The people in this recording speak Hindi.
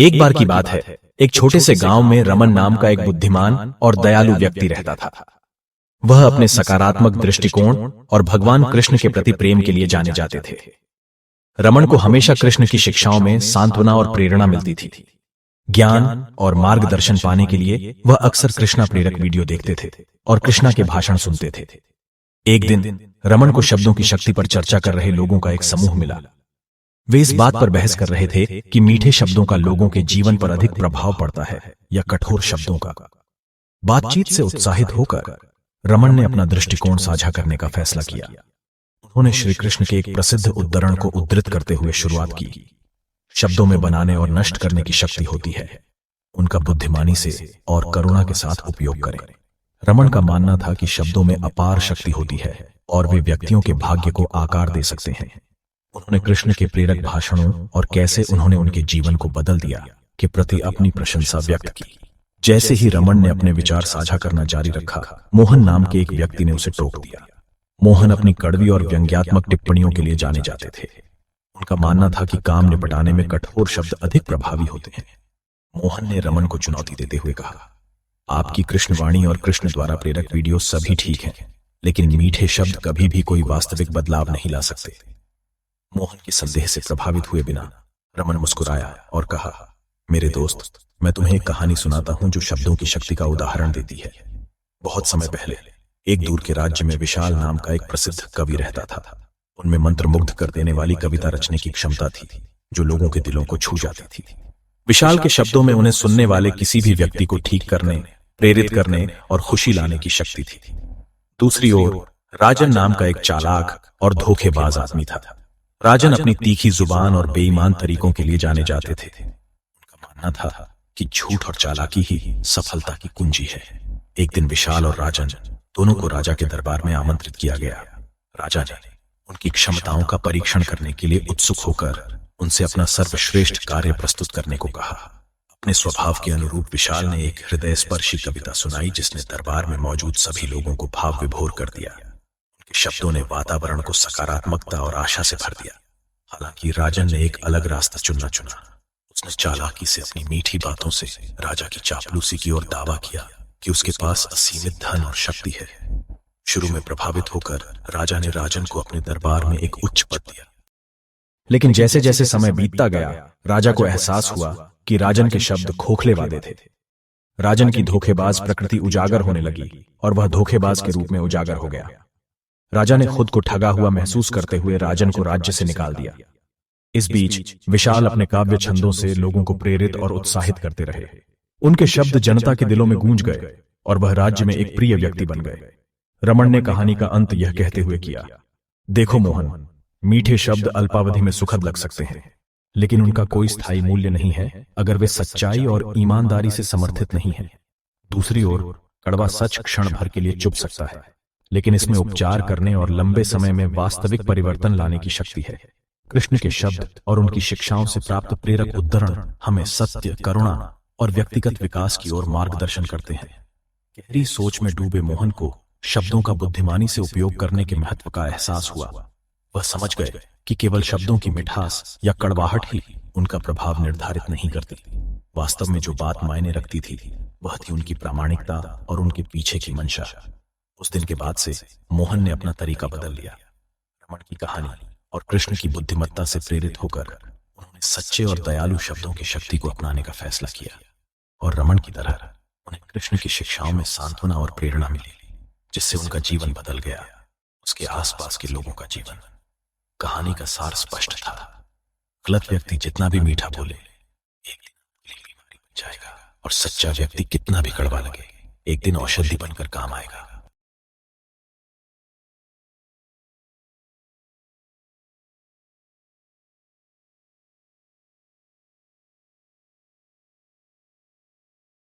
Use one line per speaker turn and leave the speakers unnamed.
एक बार की बात है, एक छोटे से गांव में रमन नाम का एक बुद्धिमान और दयालु व्यक्ति रहता था। वह अपने सकारात्मक दृष्टिकोण और भगवान कृष्ण के प्रति प्रेम के लिए जाने जाते थे। रमन को हमेशा कृष्ण की शिक्षाओं में सांत्वना और प्रेरणा मिलती थी। ज्ञान और मार्गदर्शन पाने के लिए वह अक्सर कृष्णा प्रेरक वीडियो देखते थे और कृष्णा के भाषण सुनते थे। एक दिन रमन को शब्दों की शक्ति पर चर्चा कर रहे लोगों का एक समूह मिला। वे इस बात पर बहस कर रहे थे कि मीठे शब्दों का लोगों के जीवन पर अधिक प्रभाव पड़ता है या कठोर शब्दों का। बातचीत से उत्साहित होकर रमन ने अपना दृष्टिकोण साझा करने का फैसला किया। उन्होंने श्री कृष्ण के एक प्रसिद्ध उद्धरण को उद्धृत करते हुए शुरुआत की। शब्दों में बनाने और नष्ट करने की शक्ति होती है, उनका बुद्धिमानी से और करुणा के साथ उपयोग करें। रमन का मानना था कि शब्दों में अपार शक्ति होती है और वे व्यक्तियों के भाग्य को आकार दे सकते हैं। उन्होंने कृष्ण के प्रेरक भाषणों और कैसे उन्होंने उनके जीवन को बदल दिया के प्रति अपनी प्रशंसा व्यक्त की। जैसे ही रमन ने अपने विचार साझा करना जारी रखा, मोहन नाम के एक व्यक्ति ने उसे टोक दिया। मोहन अपनी कड़वी और व्यंग्यात्मक टिप्पणियों के लिए जाने जाते थे। उनका मानना था कि काम निपटाने में कठोर शब्द अधिक प्रभावी होते हैं। मोहन ने रमन को चुनौती देते हुए कहा, आपकी कृष्णवाणी और कृष्ण द्वारा प्रेरक वीडियो सभी ठीक हैं, लेकिन मीठे शब्द कभी भी कोई वास्तविक बदलाव नहीं ला सकते। मोहन के संदेह से प्रभावित हुए बिना रमन मुस्कुराया और कहा, मेरे दोस्त, मैं तुम्हें एक कहानी सुनाता हूं जो शब्दों की शक्ति का उदाहरण देती है। बहुत समय पहले एक दूर के राज्य में विशाल नाम का एक प्रसिद्ध कवि रहता था। उनमें मंत्रमुग्ध कर देने वाली कविता रचने की क्षमता थी, जो लोगों के दिलों को छू जाती थी। विशाल के शब्दों में उन्हें सुनने वाले किसी भी व्यक्ति को ठीक करने, प्रेरित करने और खुशी लाने की शक्ति थी। दूसरी ओर राजन नाम का एक चालाक और धोखेबाज आदमी था। राजन अपनी तीखी जुबान और बेईमान तरीकों के लिए जाने जाते थे। उनका मानना था कि झूठ और चालाकी ही सफलता की कुंजी है। एक दिन विशाल और राजन दोनों को राजा के दरबार में आमंत्रित किया गया। राजा ने उनकी क्षमताओं का परीक्षण करने के लिए उत्सुक होकर उनसे अपना सर्वश्रेष्ठ कार्य प्रस्तुत करने को कहा। अपने स्वभाव के अनुरूप विशाल ने एक हृदय स्पर्शी कविता सुनाई, जिसने दरबार में मौजूद सभी लोगों को भाव विभोर कर दिया। उनके शब्दों ने वातावरण को सकारात्मकता और आशा से भर दिया। हालांकि राजन ने एक अलग रास्ता चुना। उसने चालाकी से अपनी मीठी बातों से राजा की चापलूसी की और दावा किया कि उसके पास असीमित धन और शक्ति है। शुरू में प्रभावित होकर राजा ने राजन को अपने दरबार में एक उच्च पद दिया, लेकिन जैसे जैसे समय बीतता गया, राजा को एहसास हुआ कि राजन के शब्द खोखले वादे थे। राजन की धोखेबाज प्रकृति उजागर होने लगी और वह धोखेबाज के रूप में उजागर हो गया। राजा ने खुद को ठगा हुआ महसूस करते हुए राजन को राज्य से निकाल दिया। इस बीच विशाल अपने काव्य छंदों से लोगों को प्रेरित और उत्साहित करते रहे। उनके शब्द जनता के दिलों में गूंज गए और वह राज्य में एक प्रिय व्यक्ति बन गए। रमन ने कहानी का अंत यह कहते हुए किया, देखो मोहन, मीठे शब्द अल्पावधि में सुखद लग सकते हैं, लेकिन उनका कोई स्थायी मूल्य नहीं है अगर वे सच्चाई और ईमानदारी से समर्थित नहीं है। दूसरी ओर कड़वा सच क्षण भर के लिए चुभ सकता है, लेकिन इसमें उपचार करने और लंबे समय में वास्तविक परिवर्तन लाने की शक्ति है। कृष्ण के शब्द और उनकी शिक्षाओं से प्राप्त प्रेरक उद्धरण हमें सत्य, करुणा और व्यक्तिगत विकास की ओर मार्गदर्शन करते हैं। गहरी सोच में डूबे मोहन को शब्दों का बुद्धिमानी से उपयोग करने के महत्व का एहसास हुआ। वह समझ गए कि केवल शब्दों की मिठास या कड़वाहट ही उनका प्रभाव निर्धारित नहीं करती। वास्तव में जो बात मायने रखती थी वह थी उनकी प्रामाणिकता और उनके पीछे की मंशा। उस दिन के बाद से मोहन ने अपना तरीका बदल लिया। रमन की कहानी और कृष्ण की बुद्धिमत्ता से प्रेरित होकर उन्होंने सच्चे और दयालु शब्दों की शक्ति को अपनाने का फैसला किया, और रमन की तरह उन्हें कृष्ण की शिक्षाओं में सांत्वना और प्रेरणा मिली, जिससे उनका जीवन बदल गया, उसके आसपास के लोगों का जीवन। कहानी का सार स्पष्ट था, गलत व्यक्ति जितना भी मीठा बोले एक दिन बीमारी बन जाएगा, और सच्चा व्यक्ति कितना भी कड़वा लगे एक दिन औषधि बनकर काम आएगा।